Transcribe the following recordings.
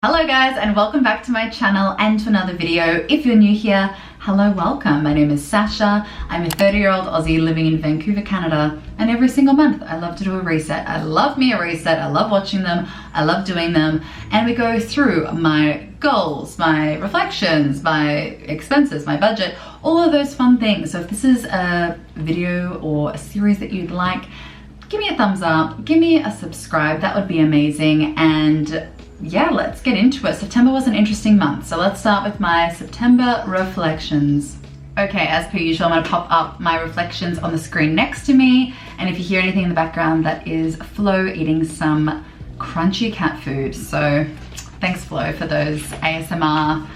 Hello guys, and welcome back to my channel and to another video. If you're new here, hello, welcome. My name is Sasha. I'm a 30-year-old Aussie living in Vancouver, Canada, and every single month I love to do a reset. I love me a reset. I love watching them. I love doing them, and we go through my goals, my reflections, my expenses, my budget, all of those fun things. So if this is a video or a series that you'd like, give me a thumbs up, give me a subscribe. That would be amazing. And yeah, let's get into it. September was an interesting month, so let's start with my September reflections. Okay, as per usual, I'm gonna pop up my reflections on the screen next to me, and if you hear anything in the background, that is Flo eating some crunchy cat food. So thanks, Flo, for those ASMR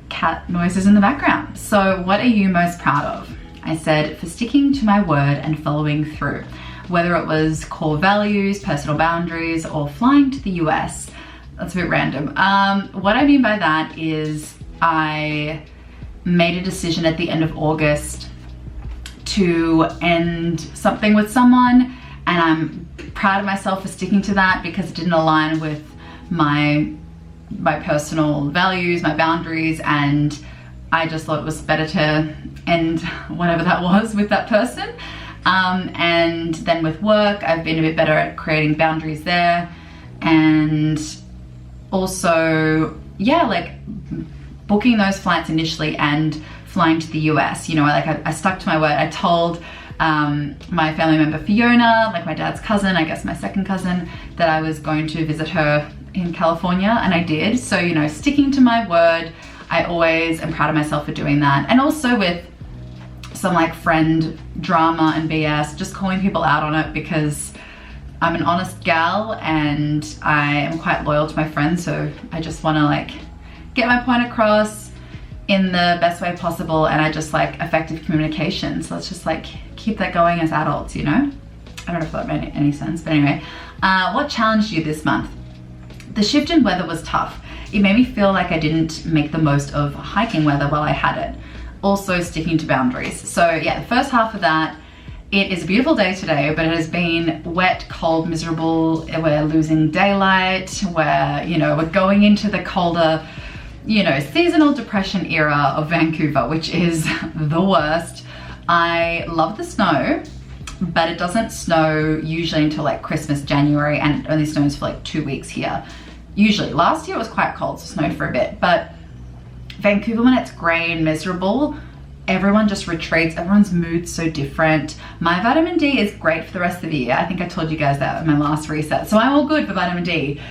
cat noises in the background. So what are you most proud of? I said, for sticking to my word and following through, whether it was core values, personal boundaries, or flying to the US. That's a bit random. What I mean by that is I made a decision at the end of August to end something with someone, and I'm proud of myself for sticking to that because it didn't align with my personal values, my boundaries, and I just thought it was better to end whatever that was with that person. And then with work, I've been a bit better at creating boundaries there, and also, yeah, like booking those flights initially and flying to the US. You know, I stuck to my word. I told my family member Fiona, like my dad's cousin, I guess my second cousin, that I was going to visit her in California, and I did. So, you know, sticking to my word, I always am proud of myself for doing that. And also with some like friend drama and BS, just calling people out on it, because I'm an honest gal and I am quite loyal to my friends, so I just want to like get my point across in the best way possible, and I just like effective communication. So let's just like keep that going as adults, you know? I don't know if that made any sense, but anyway. What challenged you this month? The shift in weather was tough. It made me feel like I didn't make the most of hiking weather while I had it. Also sticking to boundaries. So yeah, the first half of that, it is a beautiful day today, but it has been wet, cold, miserable. We're losing daylight. We're going into the colder, seasonal depression era of Vancouver, which is the worst. I love the snow, but it doesn't snow usually until like Christmas, January, and it only snows for like 2 weeks here. Usually. Last year it was quite cold, so it snowed for a bit, but Vancouver, when it's gray and miserable, everyone just retreats. Everyone's mood's so different. My vitamin D is great for the rest of the year. I think I told you guys that in my last reset. So I'm all good for vitamin D. So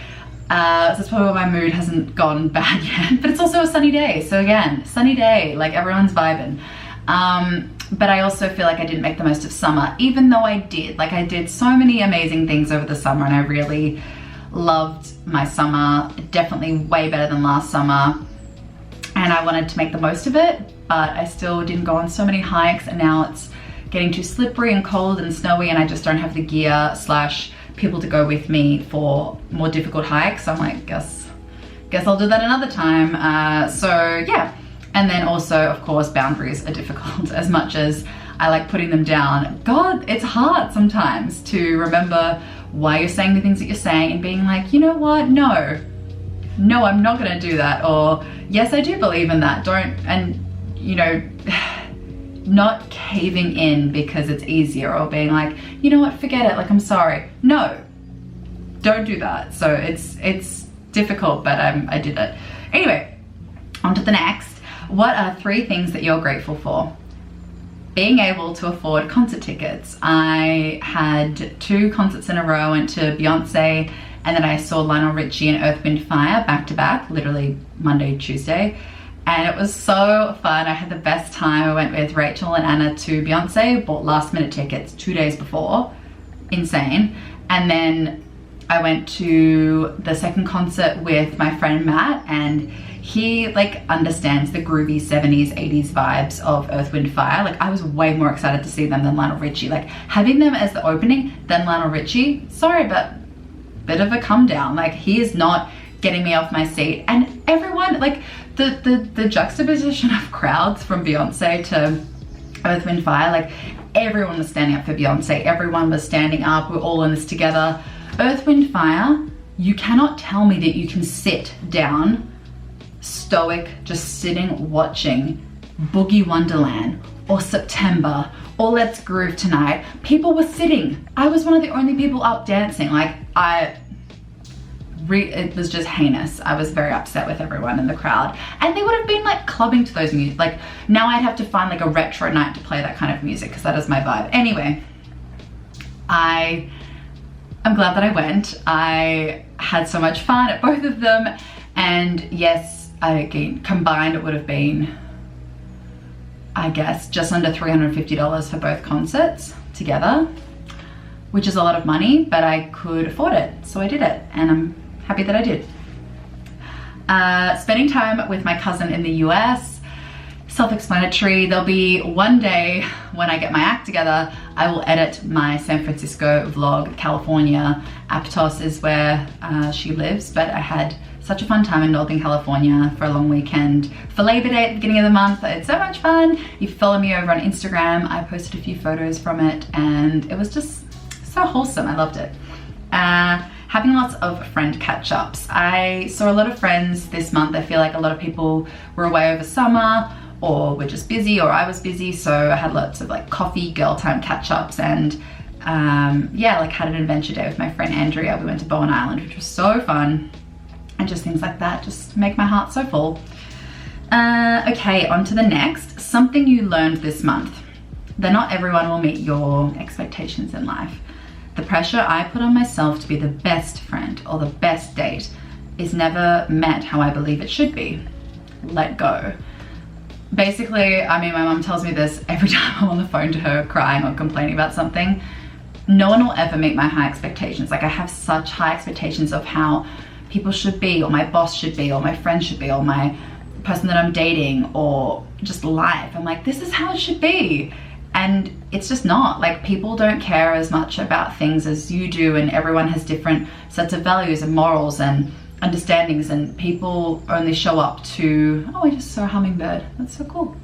that's probably why my mood hasn't gone bad yet. But it's also a sunny day. So again, sunny day, like everyone's vibing. But I also feel like I didn't make the most of summer, even though I did. Like I did so many amazing things over the summer, and I really loved my summer. Definitely way better than last summer. And I wanted to make the most of it, but I still didn't go on so many hikes, and now it's getting too slippery and cold and snowy, and I just don't have the gear / people to go with me for more difficult hikes. So I'm like, guess I'll do that another time. So yeah. And then also, of course, boundaries are difficult. As much as I like putting them down, God, it's hard sometimes to remember why you're saying the things that you're saying and being like, you know what, no, I'm not gonna do that, or yes, I do believe in that, not caving in because it's easier, or being like, you know what, forget it, like I'm sorry. No, don't do that. So it's difficult, but I did it. Anyway, on to the next. What are 3 things that you're grateful for? Being able to afford concert tickets. I had 2 concerts in a row. I went to Beyonce, and then I saw Lionel Richie and Earth, Wind, Fire back to back, literally Monday, Tuesday. And it was so fun. I had the best time. I went with Rachel and Anna to Beyonce, bought last minute tickets 2 days before. Insane. And then I went to the second concert with my friend Matt, and he like understands the groovy 70s, 80s vibes of Earth, Wind, Fire. Like I was way more excited to see them than Lionel Richie. Like having them as the opening, then Lionel Richie, sorry, but bit of a come down. Like he is not getting me off my seat. And everyone, like the juxtaposition of crowds from Beyonce to Earth, Wind, Fire, like everyone was standing up for Beyonce. Everyone was standing up. We're all in this together. Earth, Wind, Fire You cannot tell me that you can sit down, stoic, just sitting, watching Boogie Wonderland or September or Let's Groove Tonight. People were sitting. I was one of the only people up dancing. Like, it was just heinous. I was very upset with everyone in the crowd. And they would have been like clubbing to those music. Like, now I'd have to find like a retro night to play that kind of music because that is my vibe. Anyway, I'm glad that I went. I had so much fun at both of them. And yes, combined it would have been, I guess, just under $350 for both concerts together, which is a lot of money, but I could afford it. So I did it, and I'm happy that I did. Spending time with my cousin in the US, self-explanatory. There'll be one day when I get my act together, I will edit my San Francisco vlog. California, Aptos is where she lives, but I had such a fun time in Northern California for a long weekend for Labor Day at the beginning of the month. I had so much fun. You follow me over on Instagram. I posted a few photos from it and it was just so wholesome. I loved it. Having lots of friend catch-ups. I saw a lot of friends this month. I feel like a lot of people were away over summer or were just busy, or I was busy, so I had lots of like coffee girl time catch-ups, and yeah, like had an adventure day with my friend Andrea. We went to Bowen Island, which was so fun, and just things like that just make my heart so full. Okay, on to the next. Something you learned this month. That not everyone will meet your expectations in life. The pressure I put on myself to be the best friend or the best date is never met how I believe it should be. Let go. Basically, I mean, my mom tells me this every time I'm on the phone to her crying or complaining about something. No one will ever meet my high expectations. Like, I have such high expectations of how people should be, or my boss should be, or my friend should be, or my person that I'm dating, or just life. I'm like, this is how it should be. And it's just not. Like, people don't care as much about things as you do, and everyone has different sets of values and morals and understandings, and people only show up to, oh, I just saw a hummingbird. That's so cool.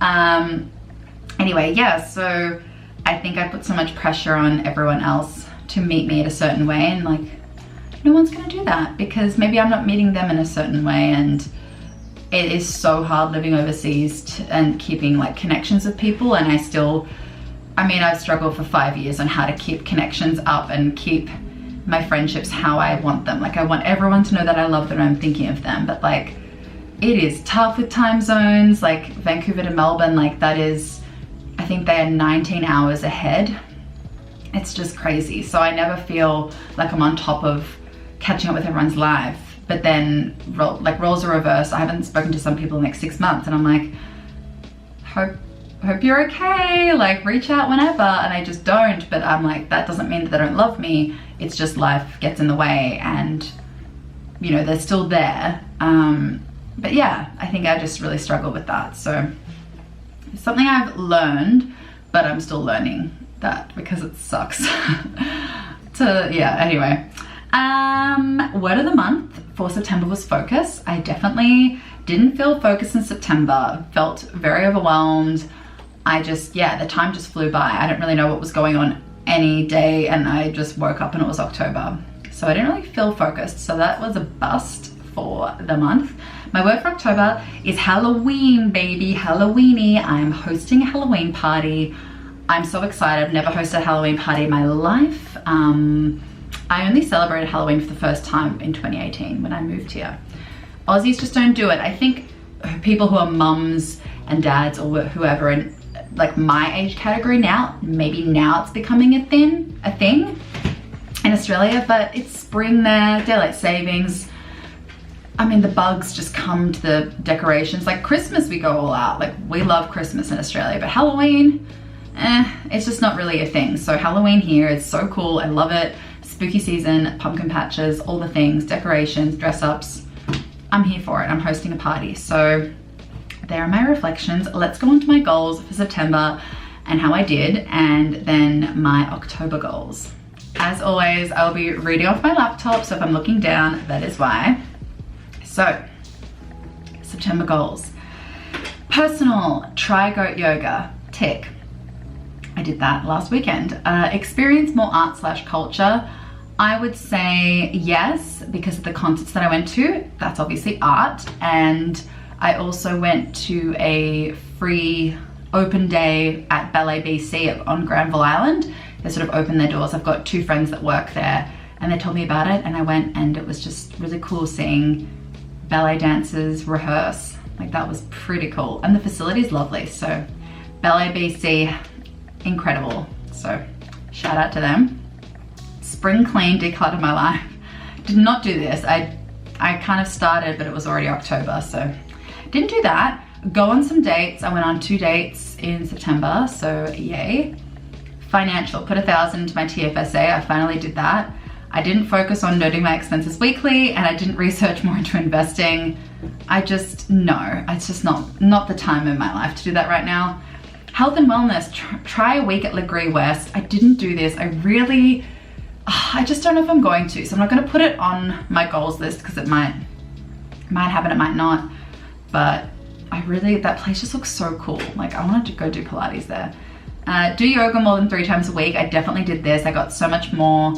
Anyway, yeah, so I think I put so much pressure on everyone else to meet me at a certain way, and like, no one's gonna do that because maybe I'm not meeting them in a certain way, and it is so hard living overseas and keeping like connections with people. And I've struggled for 5 years on how to keep connections up and keep my friendships how I want them. Like, I want everyone to know that I love them and I'm thinking of them, but like, it is tough with time zones. Like Vancouver to Melbourne, like that is, I think they are 19 hours ahead. It's just crazy. So I never feel like I'm on top of catching up with everyone's life. But then roles are reversed. I haven't spoken to some people in like 6 months, and I'm like, hope you're okay, like reach out whenever, and I just don't. But I'm like, that doesn't mean that they don't love me. It's just life gets in the way, and you know, they're still there. But yeah, I think I just really struggle with that. So it's something I've learned, but I'm still learning that because it sucks. Anyway. Word of the month for September was focus. I definitely didn't feel focused in September. Felt very overwhelmed. The time just flew by. I didn't really know what was going on any day, and I just woke up and it was October. So I didn't really feel focused. So that was a bust for the month. My word for October is Halloween, baby, Halloweeny. I'm hosting a Halloween party. I'm so excited. I've never hosted a Halloween party in my life. I only celebrated Halloween for the first time in 2018 when I moved here. Aussies just don't do it. I think people who are mums and dads or whoever in like my age category now, maybe now it's becoming a thing in Australia, but it's spring there, daylight savings. I mean, the bugs just come to the decorations. Like Christmas, we go all out. Like, we love Christmas in Australia, but Halloween, it's just not really a thing. So Halloween here is so cool. I love it. Spooky season, pumpkin patches, all the things, decorations, dress ups. I'm here for it. I'm hosting a party. So there are my reflections. Let's go on to my goals for September and how I did, and then my October goals. As always, I'll be reading off my laptop, so if I'm looking down, that is why. So, September goals. Personal, try goat yoga, tick. I did that last weekend. Experience more art/culture. I would say yes, because of the concerts that I went to. That's obviously art. And I also went to a free open day at Ballet BC on Granville Island. They sort of opened their doors. I've got 2 friends that work there and they told me about it, and I went, and it was just really cool seeing ballet dancers rehearse. Like, that was pretty cool. And the facility is lovely. So Ballet BC, incredible. So shout out to them. Spring clean, declutter my life. Did not do this. I kind of started, but it was already October, so didn't do that. Go on some dates. I went on 2 dates in September, so yay. Financial, put 1,000 into my TFSA. I finally did that. I didn't focus on noting my expenses weekly, and I didn't research more into investing. No, it's just not the time in my life to do that right now. Health and wellness, try a week at Legree West. I didn't do this. I just don't know if I'm going to, so I'm not going to put it on my goals list because it might happen, it might not. But that place just looks so cool. Like, I wanted to go do Pilates there. Do yoga more than 3 times a week. I definitely did this. I got so much more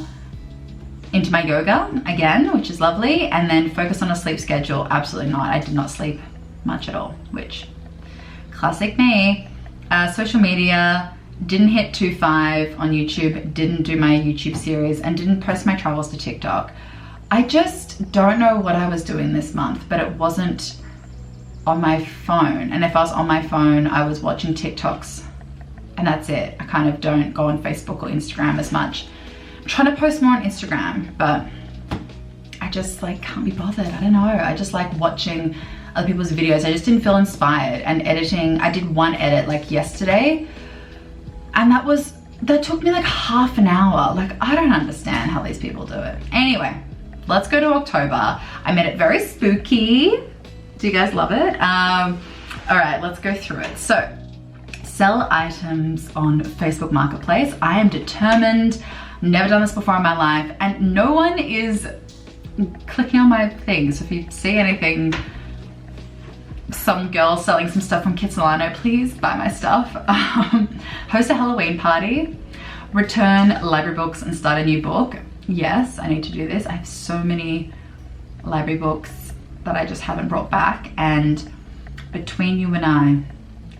into my yoga again, which is lovely. And then focus on a sleep schedule. Absolutely not. I did not sleep much at all, which classic me. Social media, didn't hit 2.5 on YouTube, didn't do my YouTube series, and didn't post my travels to TikTok. I just don't know what I was doing this month, but it wasn't on my phone. And if I was on my phone, I was watching TikToks, and that's it. I kind of don't go on Facebook or Instagram as much. I'm trying to post more on Instagram, but I just like can't be bothered. I don't know. I just like watching other people's videos. I just didn't feel inspired. And editing, I did 1 edit like yesterday, and that took me like half an hour. Like, I don't understand how these people do it. Anyway, let's go to October. I made it very spooky. Do you guys love it? All right, let's go through it. So, sell items on Facebook Marketplace. I am determined. Never done this before in my life, and no one is clicking on my things. If you see anything, some girl selling some stuff from Kitsilano, please buy my stuff. Host a Halloween party, return library books and start a new book. Yes, I need to do this. I have so many library books that I just haven't brought back, and between you and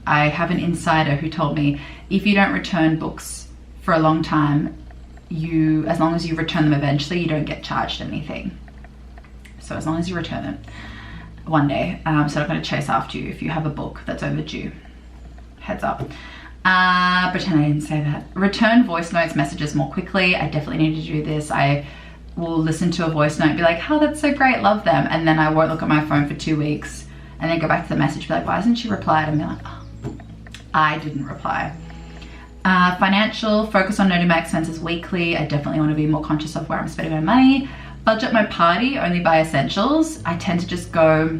I have an insider who told me if you don't return books for a long time, as long as you return them eventually, you don't get charged anything. So as long as you return them one day, so I'm not going to chase after you if you have a book that's overdue. Heads up. Pretend I didn't say that. Return voice notes, messages more quickly. I definitely need to do this. I will listen to a voice note and be like, oh, that's so great, love them. And then I won't look at my phone for 2 weeks and then go back to the message, be like, why hasn't she replied? And be like, oh, I didn't reply. Financial, focus on noting my expenses weekly. I definitely want to be more conscious of where I'm spending my money. Budget my party, only buy essentials. I tend to just go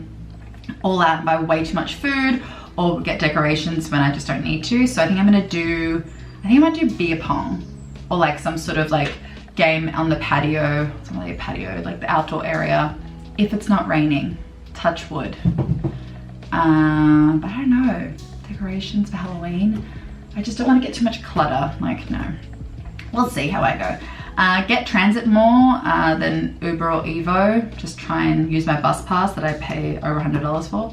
all out and buy way too much food or get decorations when I just don't need to. So I think I might do beer pong or like some sort of like game on the patio, like the outdoor area, if it's not raining, touch wood. But I don't know, decorations for Halloween. I just don't want to get too much clutter, like no. We'll see how I go. Get transit more than Uber or Evo. Just try and use my bus pass that I pay over $100 for.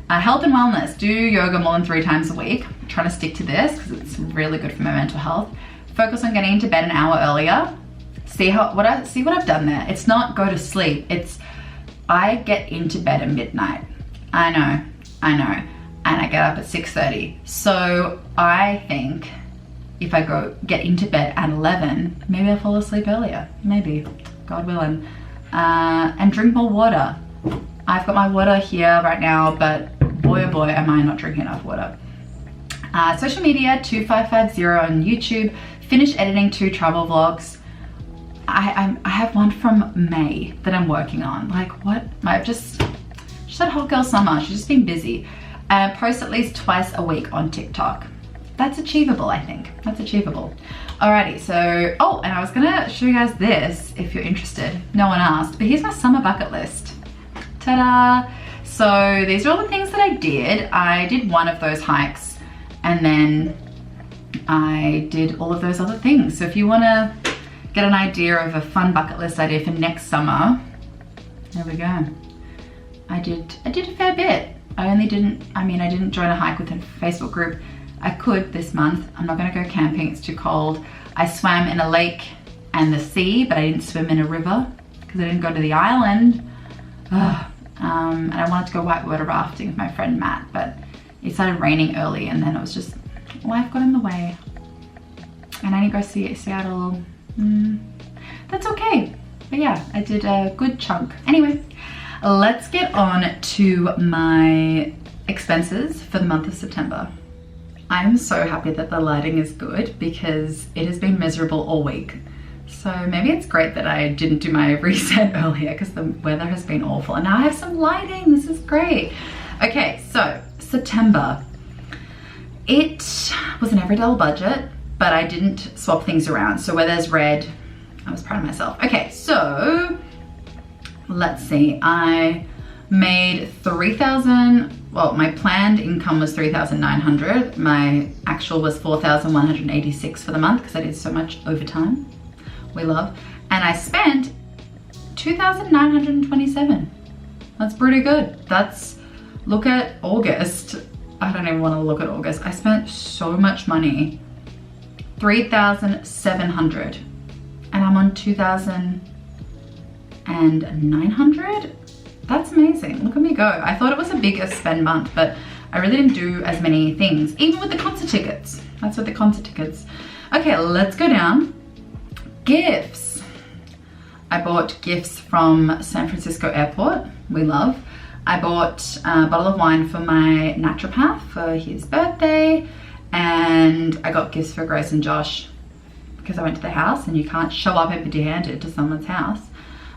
Health and wellness, do yoga more than 3 times a week. I'm trying to stick to this because it's really good for my mental health. Focus on getting into bed an hour earlier. See what I've done there. It's not go to sleep, it's I get into bed at midnight. I know. And I get up at 6:30. So I think if I get into bed at 11, maybe I'll fall asleep earlier. Maybe, God willing. And drink more water. I've got my water here right now, but boy oh boy, am I not drinking enough water. Social media, 2550 on YouTube. Finish editing 2 travel vlogs. I have one from May that I'm working on. Like what? I've just had hot girl summer. She's just been busy. Post at least twice a week on TikTok. That's achievable, I think. That's achievable. Alrighty, so, oh, and I was gonna show you guys this if you're interested. No one asked, but here's my summer bucket list. Ta-da! So these are all the things that I did. I did one of those hikes and then I did all of those other things. So if you wanna get an idea of a fun bucket list idea for next summer, there we go. I did a fair bit. I didn't join a hike with a Facebook group. I could this month. I'm not gonna go camping, it's too cold. I swam in a lake and the sea, but I didn't swim in a river because I didn't go to the island. And I wanted to go whitewater rafting with my friend Matt, but it started raining early and then it was just, life got in the way. And I didn't go see Seattle. That's okay. But yeah, I did a good chunk. Anyway, let's get on to my expenses for the month of September. I'm so happy that the lighting is good because it has been miserable all week. So maybe it's great that I didn't do my reset earlier because the weather has been awful. And now I have some lighting, this is great. Okay, so September. It was an $every budget, but I didn't swap things around. So where there's red, I was proud of myself. Okay, so let's see. I made well, my planned income was 3,900. My actual was 4,186 for the month because I did so much overtime. We love. And I spent 2,927. That's pretty good. Look at August. I don't even want to look at August. I spent so much money. 3,700. And I'm on 2,900. That's amazing. Look at me go. I thought it was a bigger spend month, but I really didn't do as many things, even with the concert tickets. That's with the concert tickets. Okay, let's go down. Gifts. I bought gifts from San Francisco Airport. We love. I bought a bottle of wine for my naturopath for his birthday, and I got gifts for Grace and Josh because I went to the house and you can't show up empty-handed to someone's house.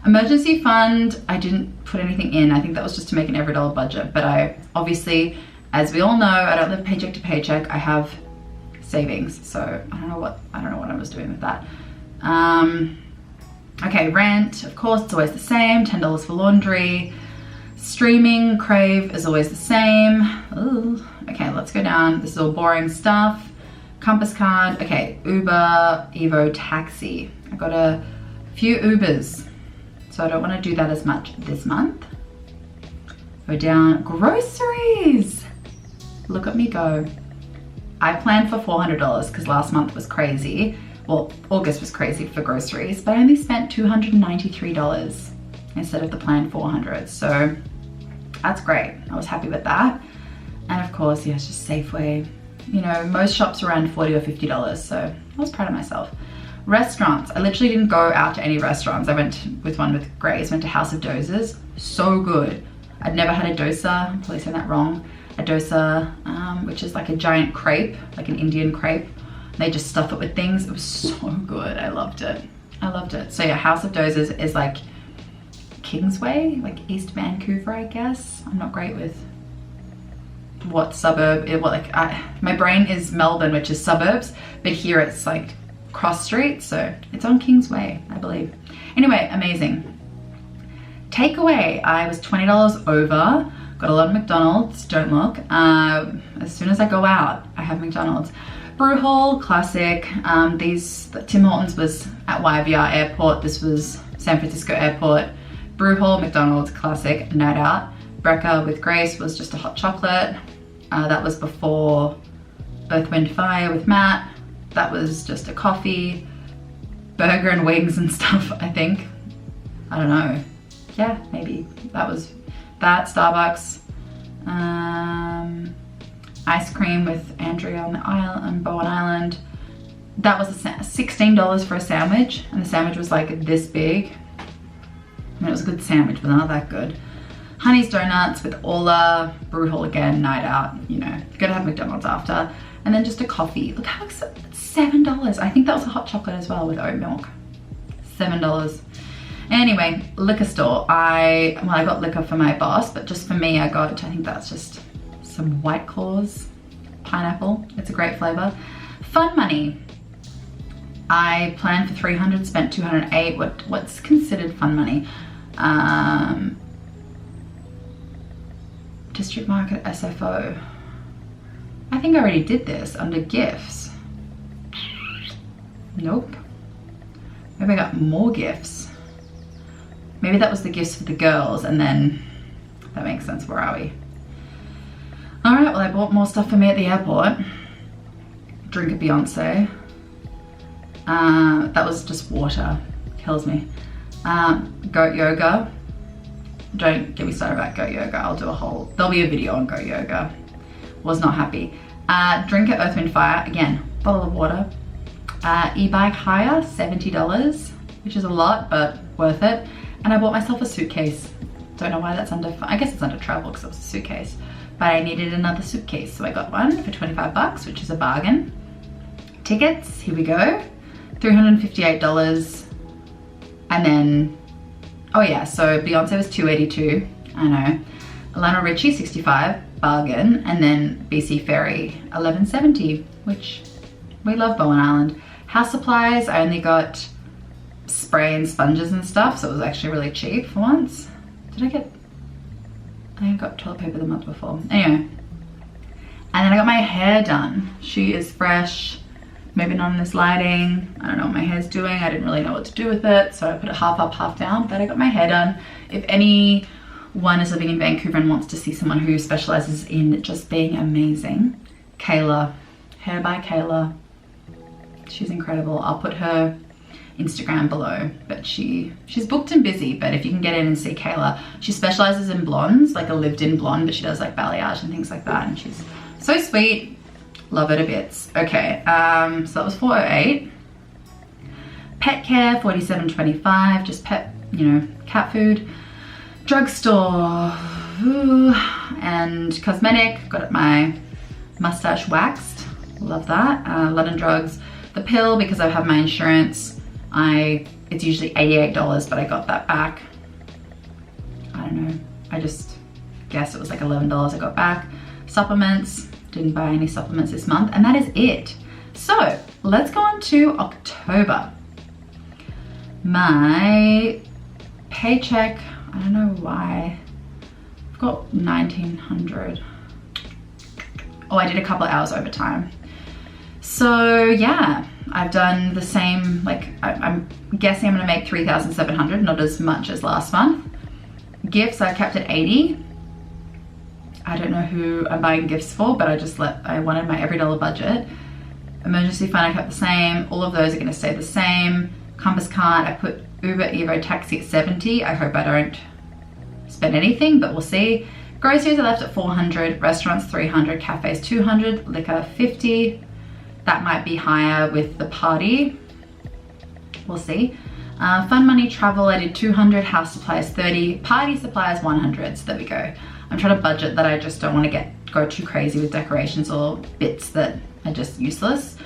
Emergency fund, I didn't put anything in. I think that was just to make an every dollar budget, but I obviously, as we all know, I don't live paycheck to paycheck. I have savings, so I don't know what I was doing with that. Okay, rent, of course, it's always the same, $10 for laundry. Streaming, Crave is always the same. Ooh. Okay, let's go down. This is all boring stuff. Compass card, okay, Uber, Evo, taxi. I got a few Ubers, so I don't want to do that as much this month. Go down, groceries. Look at me go. I planned for $400 because last month was crazy. Well, August was crazy for groceries, but I only spent $293 instead of the planned $400. So that's great. I was happy with that. And of course, yeah, it's just Safeway. You know, most shops around $40 or $50, so I was proud of myself. Restaurants, I literally didn't go out to any restaurants. I went with one with Grace, went to House of Dozas. So good. I'd never had a dosa, I'm probably saying that wrong. A dosa, which is like a giant crepe, like an Indian crepe. They just stuff it with things. It was so good. I loved it. I loved it. So yeah, House of Dozas is like Kingsway, like East Vancouver, I guess. I'm not great with what suburb, my brain is Melbourne, which is suburbs, but here it's like cross street, so it's on Kingsway, I believe. Anyway, amazing. Takeaway, I was $20 over. Got a lot of McDonald's, don't look. As soon as I go out, I have McDonald's. Brew Hall, classic. Tim Hortons was at YVR Airport. This was San Francisco Airport. Brew Hall, McDonald's, classic, night out. Brecca with Grace was just a hot chocolate. That was before Earth, Wind, Fire with Matt. That was just a coffee, burger and wings and stuff, I think. I don't know. Yeah, maybe. That was that, Starbucks. Ice cream with Andrea on the island, on Bowen Island. That was $16 for a sandwich, and the sandwich was like this big. I mean, it was a good sandwich, but not that good. Honey's Donuts with Orla, Brew Hall again, night out, you know, gotta have McDonald's after. And then just a coffee. Look how expensive, $7. I think that was a hot chocolate as well with oat milk. $7. Anyway, liquor store. I got liquor for my boss, but just for me, I think that's just some White Claws pineapple. It's a great flavor. Fun money. I planned for 300, spent 208. What's considered fun money? District Market SFO. I think I already did this under gifts. Nope. Maybe maybe I got more gifts. Maybe that was the gifts for the girls, and then that makes sense. Where are we? All right, well, I bought more stuff for me at the airport. Drink a Beyonce. That was just water. Kills me. Goat yoga. Don't get me started about goat yoga. I'll do a whole, there'll be a video on goat yoga. Was not happy. Drink at Earth, Wind, Fire. Again, bottle of water. E-bike hire, $70, which is a lot, but worth it. And I bought myself a suitcase. Don't know why that's under, I guess it's under travel because it was a suitcase. But I needed another suitcase, so I got one for 25 bucks, which is a bargain. Tickets, here we go. $358. And then, oh yeah, so Beyonce was $282, I know. Lionel Richie, $65, bargain. And then BC Ferry, $11.70, which we love Bowen Island. House supplies, I only got spray and sponges and stuff, so it was actually really cheap for once. Did I get, I think I got toilet paper the month before. Anyway, and then I got my hair done. She is fresh, maybe not in this lighting. I don't know what my hair's doing. I didn't really know what to do with it, so I put it half up, half down, but I got my hair done. If anyone is living in Vancouver and wants to see someone who specializes in just being amazing, Kayla, Hair by Kayla. She's incredible. I'll put her Instagram below, but she's booked and busy, but if you can get in and see Kayla, she specializes in blondes, like a lived-in blonde, but she does like balayage and things like that, and she's so sweet. Love her to bits. Okay, so that was $408. Pet care, $47.25, just pet, you know, cat food. Drugstore, ooh, and cosmetic, got my mustache waxed, love that. London Drugs, the pill, because I have my insurance, it's usually $88, but I got that back. I don't know, I just guess it was like $11 I got back. Supplements, didn't buy any supplements this month, and that is it. So let's go on to October. My paycheck, I don't know why, I've got $1,900. Oh, I did a couple of hours overtime. So yeah, I've done the same, like I'm guessing I'm gonna make $3,700, not as much as last month. Gifts, I kept at $80. I don't know who I'm buying gifts for, but I wanted my every dollar budget. Emergency fund, I kept the same. All of those are gonna stay the same. Compass card, I put Uber, Evo, taxi at $70. I hope I don't spend anything, but we'll see. Groceries I left at $400, restaurants $300, cafes $200, liquor $50. That might be higher with the party. We'll see. Fun money, travel, I did $200, house supplies $30, party supplies $100, so there we go. I'm trying to budget that I just don't want to go too crazy with decorations or bits that are just useless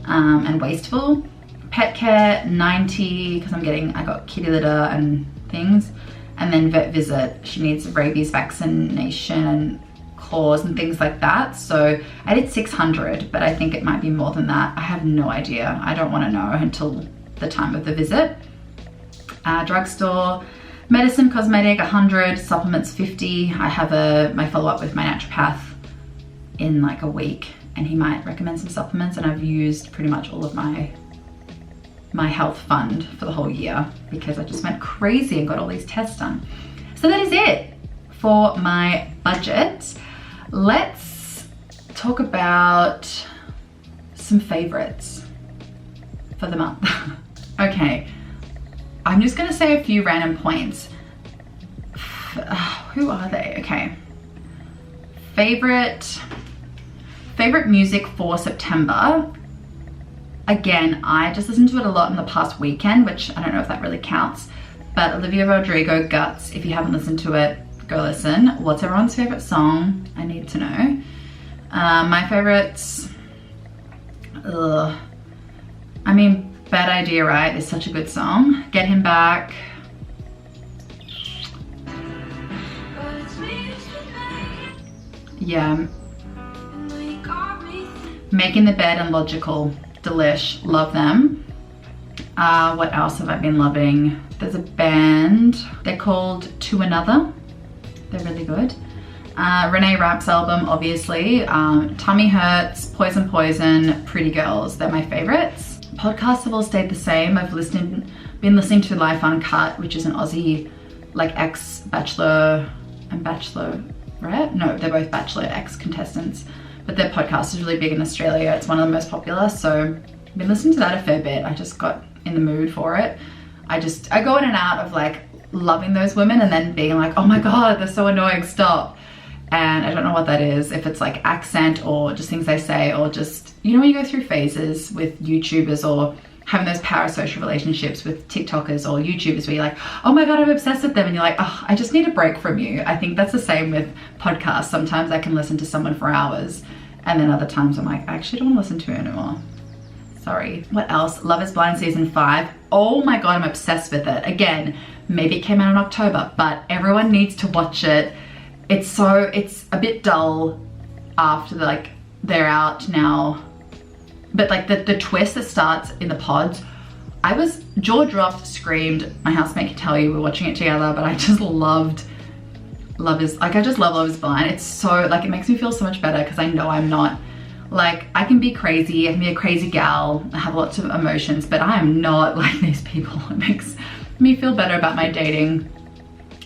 and wasteful. Pet care $90, because I got kitty litter and things. And then vet visit, she needs rabies vaccination and claws and things like that. So I did $600, but I think it might be more than that. I have no idea. I don't want to know until the time of the visit. Drugstore, medicine, cosmetic $100, supplements $50. I have my follow-up with my naturopath in like a week, and he might recommend some supplements, and I've used pretty much all of my health fund for the whole year because I just went crazy and got all these tests done. So that is it for my budget. Let's talk about some favorites for the month. Okay, I'm just gonna say a few random points. Who are they? Okay. Favorite music for September. Again, I just listened to it a lot in the past weekend, which I don't know if that really counts, but Olivia Rodrigo, Guts, if you haven't listened to it, go listen. What's everyone's favorite song? I need to know. My favorites, I mean, Bad Idea, right? It's such a good song. Get Him Back. Yeah. Making the Bed and Logical. Delish, love them. What else have I been loving? There's a band, they're called To Another. They're really good. Renee Rapp's album, obviously. Tummy Hurts, Poison Poison, Pretty Girls, they're my favorites. Podcasts have all stayed the same. I've listened been listening to Life Uncut, which is an Aussie like ex-Bachelor and Bachelorette. No, they're both Bachelor ex-contestants, but their podcast is really big in Australia. It's one of the most popular, so I've been listening to that a fair bit. I just got in the mood for it. I go in and out of like loving those women and then being like, oh my God, they're so annoying, stop. And I don't know what that is, if it's like accent or just things they say, or just, you know, when you go through phases with YouTubers or having those parasocial relationships with TikTokers or YouTubers where you're like, oh my God, I'm obsessed with them. And you're like, oh, I just need a break from you. I think that's the same with podcasts. Sometimes I can listen to someone for hours and then other times I'm like, I actually don't want to listen to it anymore. Sorry. What else? Love is Blind season 5. Oh my God, I'm obsessed with it. Again, maybe it came out in October, but everyone needs to watch it. It's a bit dull after they're out now. But like the twist that starts in the pods, I was jaw dropped, screamed. My housemate can tell you we're watching it together, but I just loved Love is Blind. It's so like, it makes me feel so much better because I know I'm not like, I can be crazy, I can be a crazy gal, I have lots of emotions, but I am not like these people. It makes me feel better about my dating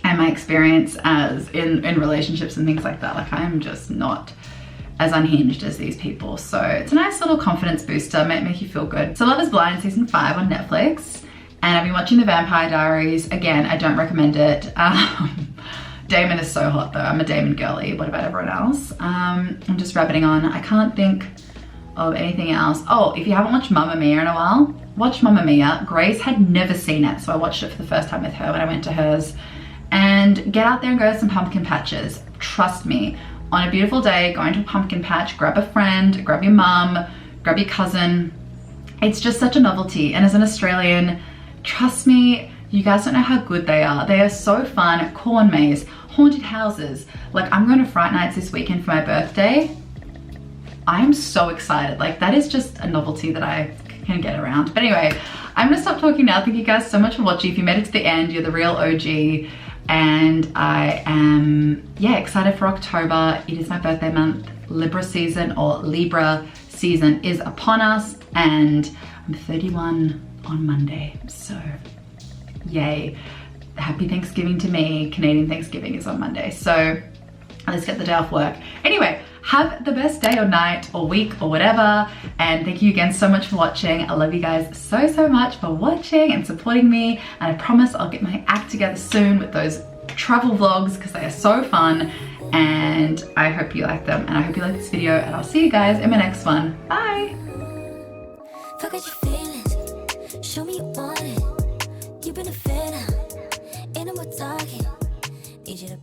and my experience as in relationships and things like that. Like, I am just not as unhinged as these people. So it's a nice little confidence booster, might make you feel good. So Love is Blind season 5 on Netflix. And I've been watching The Vampire Diaries. Again, I don't recommend it. Damon is so hot though. I'm a Damon girly. What about everyone else? I'm just rabbiting on. I can't think of anything else. Oh, if you haven't watched Mamma Mia in a while, watch Mamma Mia. Grace had never seen it, so I watched it for the first time with her when I went to hers. And get out there and go to some pumpkin patches. Trust me, on a beautiful day, going to a pumpkin patch, grab a friend, grab your mum, grab your cousin. It's just such a novelty. And as an Australian, trust me, you guys don't know how good they are. They are so fun. Corn maze, haunted houses. Like, I'm going to Fright Nights this weekend for my birthday. I'm so excited. Like, that is just a novelty that I can get around. But anyway, I'm gonna stop talking now. Thank you guys so much for watching. If you made it to the end, you're the real OG. And I am, yeah, excited for October. It is my birthday month. Libra season is upon us, and I'm 31 on Monday. So yay. Happy Thanksgiving to me. Canadian Thanksgiving is on Monday. So let's get the day off work. Anyway, have the best day or night or week or whatever. And thank you again so much for watching. I love you guys so, so much for watching and supporting me. And I promise I'll get my act together soon with those travel vlogs because they are so fun. And I hope you like them. And I hope you like this video. And I'll see you guys in my next one. Bye. Forget your feelings. Show me you want it. You've been a fan. Ain't no more talking. Need you to